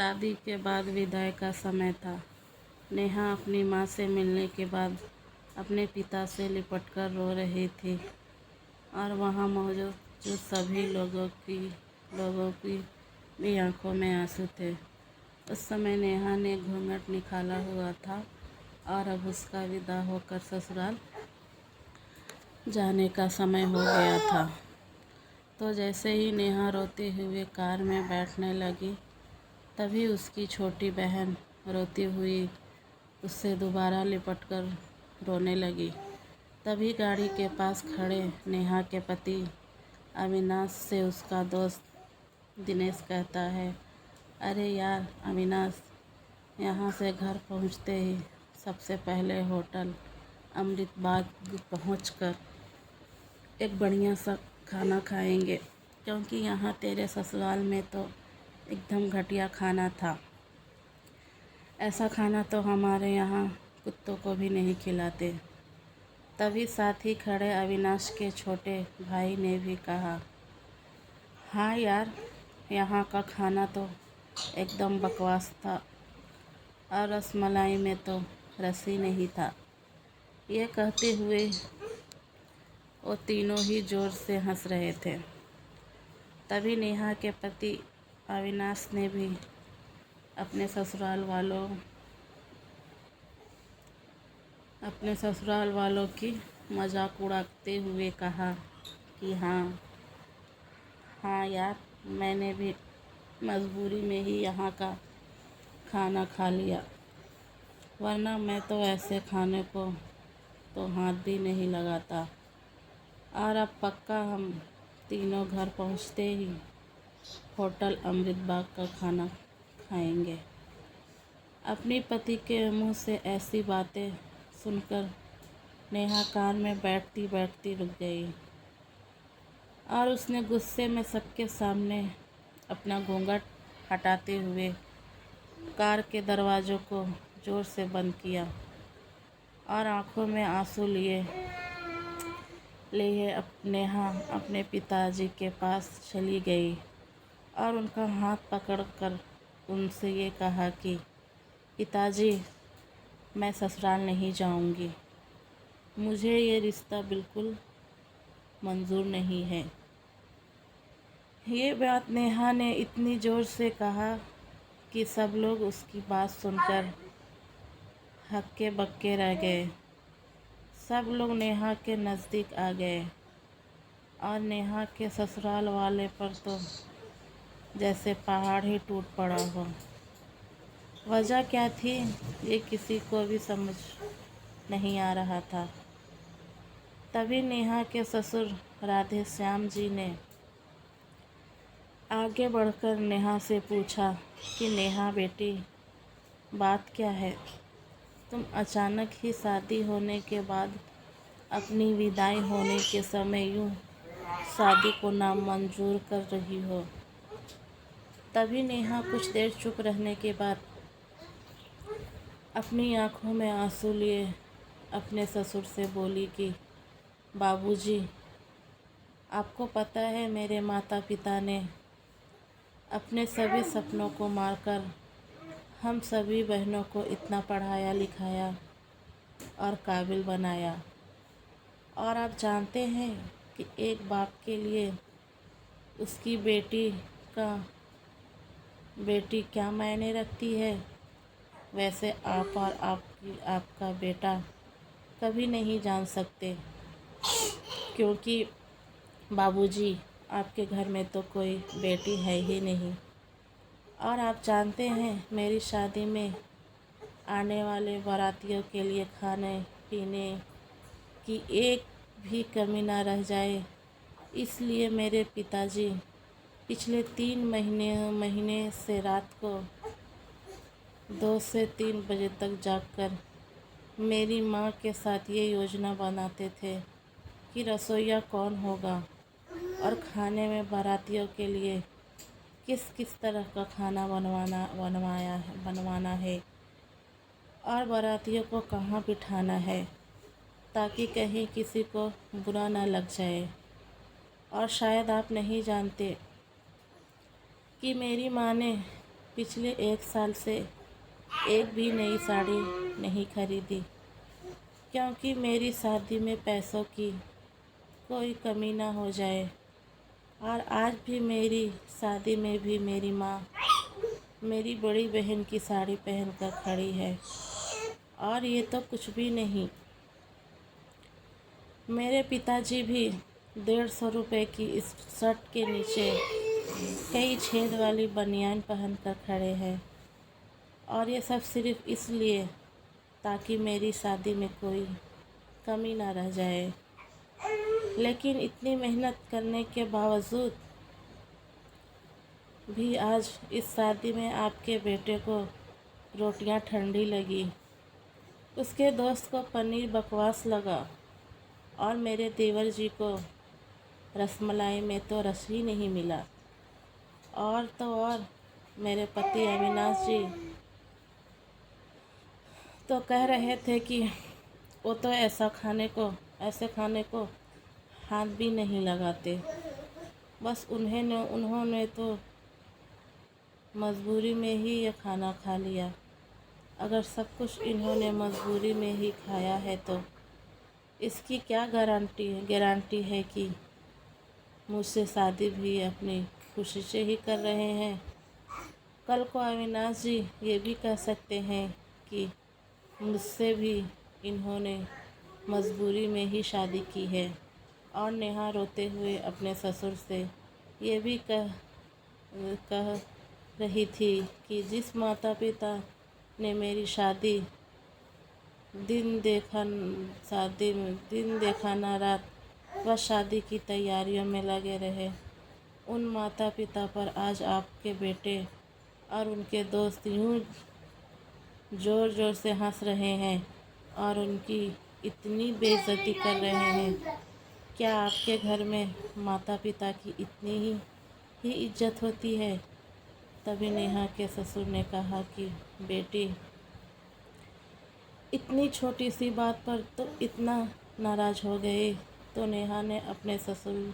शादी के बाद विदाई का समय था। नेहा अपनी माँ से मिलने के बाद अपने पिता से लिपटकर रो रही थी और वहाँ मौजूद सभी लोगों की भी आंखों में आंसू थे। उस समय नेहा ने घूंघट निकाला हुआ था और अब उसका विदा होकर ससुराल जाने का समय हो गया था। तो जैसे ही नेहा रोते हुए कार में बैठने लगी, तभी उसकी छोटी बहन रोती हुई उससे दोबारा लिपटकर रोने लगी। तभी गाड़ी के पास खड़े नेहा के पति अविनाश से उसका दोस्त दिनेश कहता है, अरे यार अविनाश, यहाँ से घर पहुँचते ही सबसे पहले होटल अमृत बाग पहुँचकर एक बढ़िया सा खाना खाएंगे, क्योंकि यहाँ तेरे ससुराल में तो एकदम घटिया खाना था। ऐसा खाना तो हमारे यहाँ कुत्तों को भी नहीं खिलाते। तभी साथ ही खड़े अविनाश के छोटे भाई ने भी कहा, हाँ यार, यहाँ का खाना तो एकदम बकवास था और रसमलाई में तो रस ही नहीं था। ये कहते हुए वो तीनों ही जोर से हंस रहे थे। तभी नेहा के पति अविनाश ने भी अपने ससुराल वालों की मजाक उड़ाते हुए कहा कि हाँ यार, मैंने भी मजबूरी में ही यहाँ का खाना खा लिया, वरना मैं तो ऐसे खाने को तो हाथ भी नहीं लगाता। और अब पक्का हम तीनों घर पहुँचते ही होटल अमृत बाग का खाना खाएंगे। अपने पति के मुंह से ऐसी बातें सुनकर नेहा कार में बैठती बैठती रुक गई और उसने गुस्से में सबके सामने अपना घूंघट हटाते हुए कार के दरवाज़ों को ज़ोर से बंद किया और आंखों में आंसू लिए नेहा अपने पिताजी के पास चली गई और उनका हाथ पकड़कर उनसे ये कहा कि पिताजी, मैं ससुराल नहीं जाऊंगी, मुझे ये रिश्ता बिल्कुल मंजूर नहीं है। ये बात नेहा ने इतनी ज़ोर से कहा कि सब लोग उसकी बात सुनकर हक्के बक्के रह गए। सब लोग नेहा के नज़दीक आ गए और नेहा के ससुराल वाले पर तो जैसे पहाड़ ही टूट पड़ा हो। वजह क्या थी, ये किसी को भी समझ नहीं आ रहा था। तभी नेहा के ससुर राधे श्याम जी ने आगे बढ़कर नेहा से पूछा कि नेहा बेटी, बात क्या है? तुम अचानक ही शादी होने के बाद अपनी विदाई होने के समय यूँ शादी को नामंजूर कर रही हो। तभी नेहा कुछ देर चुप रहने के बाद अपनी आंखों में आंसू लिए अपने ससुर से बोली कि बाबूजी, आपको पता है मेरे माता पिता ने अपने सभी सपनों को मारकर हम सभी बहनों को इतना पढ़ाया लिखाया और काबिल बनाया, और आप जानते हैं कि एक बाप के लिए उसकी बेटी क्या मायने रखती है। वैसे आप और आपका बेटा कभी नहीं जान सकते, क्योंकि बाबूजी, आपके घर में तो कोई बेटी है ही नहीं। और आप जानते हैं मेरी शादी में आने वाले बारातियों के लिए खाने पीने की एक भी कमी ना रह जाए, इसलिए मेरे पिताजी पिछले 3 महीने से रात को 2 से 3 बजे तक जागकर मेरी माँ के साथ ये योजना बनाते थे कि रसोइया कौन होगा और खाने में बारातियों के लिए किस किस तरह का खाना बनवाना है और बारातियों को कहाँ बिठाना है, ताकि कहीं किसी को बुरा ना लग जाए। और शायद आप नहीं जानते कि मेरी माँ ने पिछले 1 साल से एक भी नई साड़ी नहीं खरीदी, क्योंकि मेरी शादी में पैसों की कोई कमी ना हो जाए। और आज भी मेरी शादी में भी मेरी माँ मेरी बड़ी बहन की साड़ी पहनकर खड़ी है। और ये तो कुछ भी नहीं, मेरे पिताजी भी 150 रुपये की इस शर्ट के नीचे कई छेद वाली बनियान पहनकर खड़े हैं। और ये सब सिर्फ इसलिए ताकि मेरी शादी में कोई कमी ना रह जाए। लेकिन इतनी मेहनत करने के बावजूद भी आज इस शादी में आपके बेटे को रोटियां ठंडी लगी, उसके दोस्त को पनीर बकवास लगा, और मेरे देवर जी को रसमलाई में तो रस ही नहीं मिला। और तो और मेरे पति अविनाश जी तो कह रहे थे कि वो तो ऐसे खाने को हाथ भी नहीं लगाते, बस उन्होंने तो मजबूरी में ही ये खाना खा लिया। अगर सब कुछ इन्होंने मजबूरी में ही खाया है तो इसकी क्या गारंटी है कि मुझसे शादी भी अपनी खुशी से ही कर रहे हैं। कल को अविनाश जी ये भी कह सकते हैं कि मुझसे भी इन्होंने मजबूरी में ही शादी की है। और नेहा रोते हुए अपने ससुर से ये भी कह रही थी कि जिस माता पिता ने मेरी दिन देखा ना रात बस शादी की तैयारियों में लगे रहे, उन माता पिता पर आज आपके बेटे और उनके दोस्त यूं ज़ोर ज़ोर से हंस रहे हैं और उनकी इतनी बेइज्जती कर रहे हैं। क्या आपके घर में माता पिता की इतनी ही इज्जत होती है? तभी नेहा के ससुर ने कहा कि बेटी, इतनी छोटी सी बात पर तो इतना नाराज़ हो गए। तो नेहा ने अपने ससुर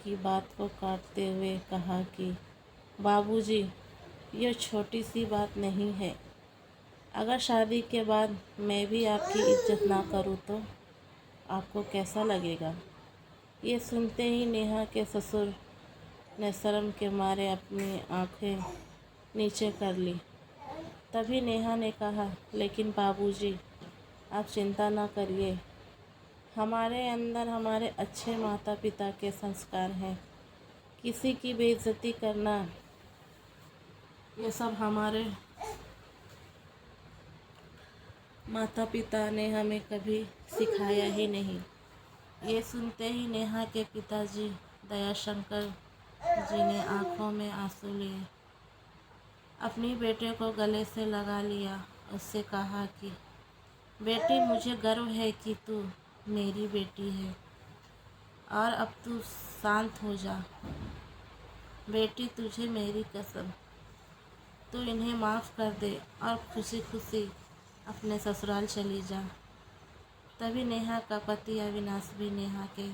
की बात को काटते हुए कहा कि बाबूजी, ये छोटी सी बात नहीं है। अगर शादी के बाद मैं भी आपकी इज्जत ना करूँ तो आपको कैसा लगेगा? ये सुनते ही नेहा के ससुर ने शर्म के मारे अपनी आंखें नीचे कर ली। तभी नेहा ने कहा, लेकिन बाबूजी, आप चिंता ना करिए, हमारे अंदर हमारे अच्छे माता पिता के संस्कार हैं। किसी की बेइज्जती करना ये सब हमारे माता पिता ने हमें कभी सिखाया ही नहीं। ये सुनते ही नेहा के पिताजी दयाशंकर जी ने आंखों में आंसू लिए, अपनी बेटे को गले से लगा लिया, उससे कहा कि बेटी, मुझे गर्व है कि तू मेरी बेटी है, और अब तू शांत हो जा। बेटी, तुझे मेरी कसम, तू इन्हें माफ़ कर दे और खुशी खुशी अपने ससुराल चली जा। तभी नेहा का पति अविनाश भी नेहा के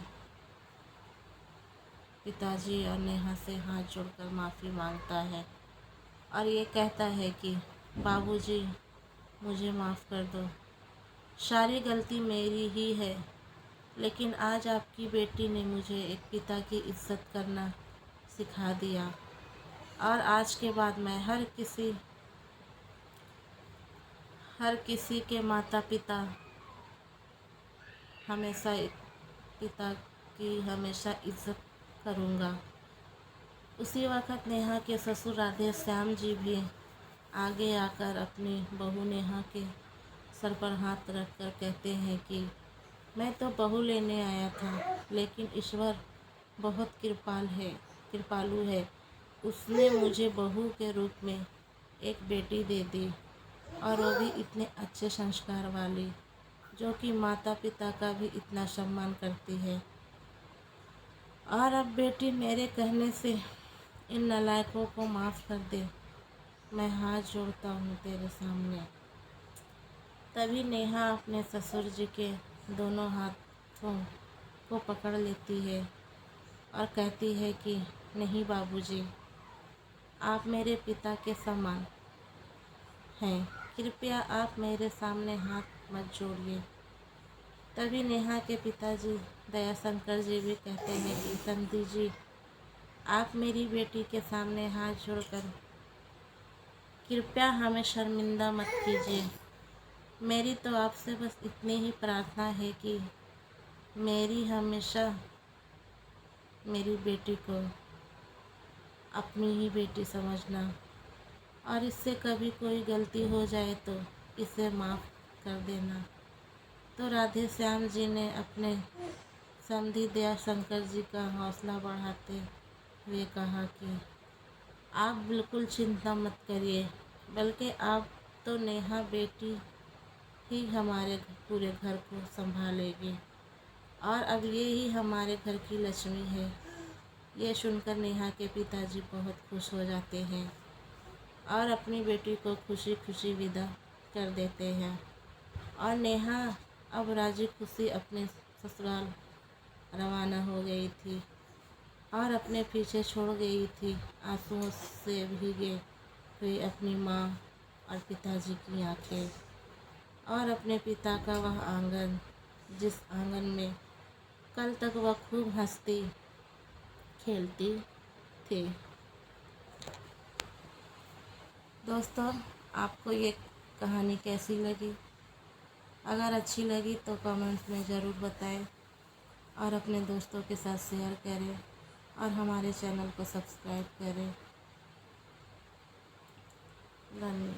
पिताजी और नेहा से हाथ जोड़कर माफ़ी मांगता है और ये कहता है कि बाबूजी, मुझे माफ़ कर दो, सारी गलती मेरी ही है, लेकिन आज आपकी बेटी ने मुझे एक पिता की इज्जत करना सिखा दिया, और आज के बाद मैं हर किसी के माता पिता की हमेशा इज्जत करूँगा। उसी वक़्त नेहा के ससुर राधे श्याम जी भी आगे आकर अपनी बहू नेहा के सर पर हाथ रखकर कहते हैं कि मैं तो बहू लेने आया था, लेकिन ईश्वर बहुत कृपालु है। उसने मुझे बहू के रूप में एक बेटी दे दी, और वो भी इतने अच्छे संस्कार वाली, जो कि माता पिता का भी इतना सम्मान करती है। और अब बेटी, मेरे कहने से इन नालायकों को माफ़ कर दे, मैं हाथ जोड़ता हूँ तेरे सामने। तभी नेहा अपने ससुर जी के दोनों हाथों को पकड़ लेती है और कहती है कि नहीं बाबूजी, आप मेरे पिता के समान हैं, कृपया आप मेरे सामने हाथ मत जोड़िए। तभी नेहा के पिताजी दयाशंकर जी भी कहते हैं कि समधी जी, आप मेरी बेटी के सामने हाथ जोड़कर कृपया हमें शर्मिंदा मत कीजिए। मेरी तो आपसे बस इतनी ही प्रार्थना है कि मेरी हमेशा मेरी बेटी को अपनी ही बेटी समझना, और इससे कभी कोई गलती हो जाए तो इसे माफ़ कर देना। तो राधे श्याम जी ने अपने समधी दयाशंकर जी का हौसला बढ़ाते हुए कहा कि आप बिल्कुल चिंता मत करिए, बल्कि आप तो नेहा बेटी ही हमारे पूरे घर को संभालेगी, और अब ये ही हमारे घर की लक्ष्मी है। ये सुनकर नेहा के पिताजी बहुत खुश हो जाते हैं और अपनी बेटी को खुशी खुशी विदा कर देते हैं। और नेहा अब राजी खुशी अपने ससुराल रवाना हो गई थी और अपने पीछे छोड़ गई थी आंसुओं से भीगे हुई अपनी माँ और पिताजी की आंखें, और अपने पिता का वह आंगन जिस आंगन में कल तक वह खूब हंसती खेलती थी। दोस्तों, आपको ये कहानी कैसी लगी? अगर अच्छी लगी तो कमेंट्स में ज़रूर बताएं और अपने दोस्तों के साथ शेयर करें और हमारे चैनल को सब्सक्राइब करें। धन्यवाद।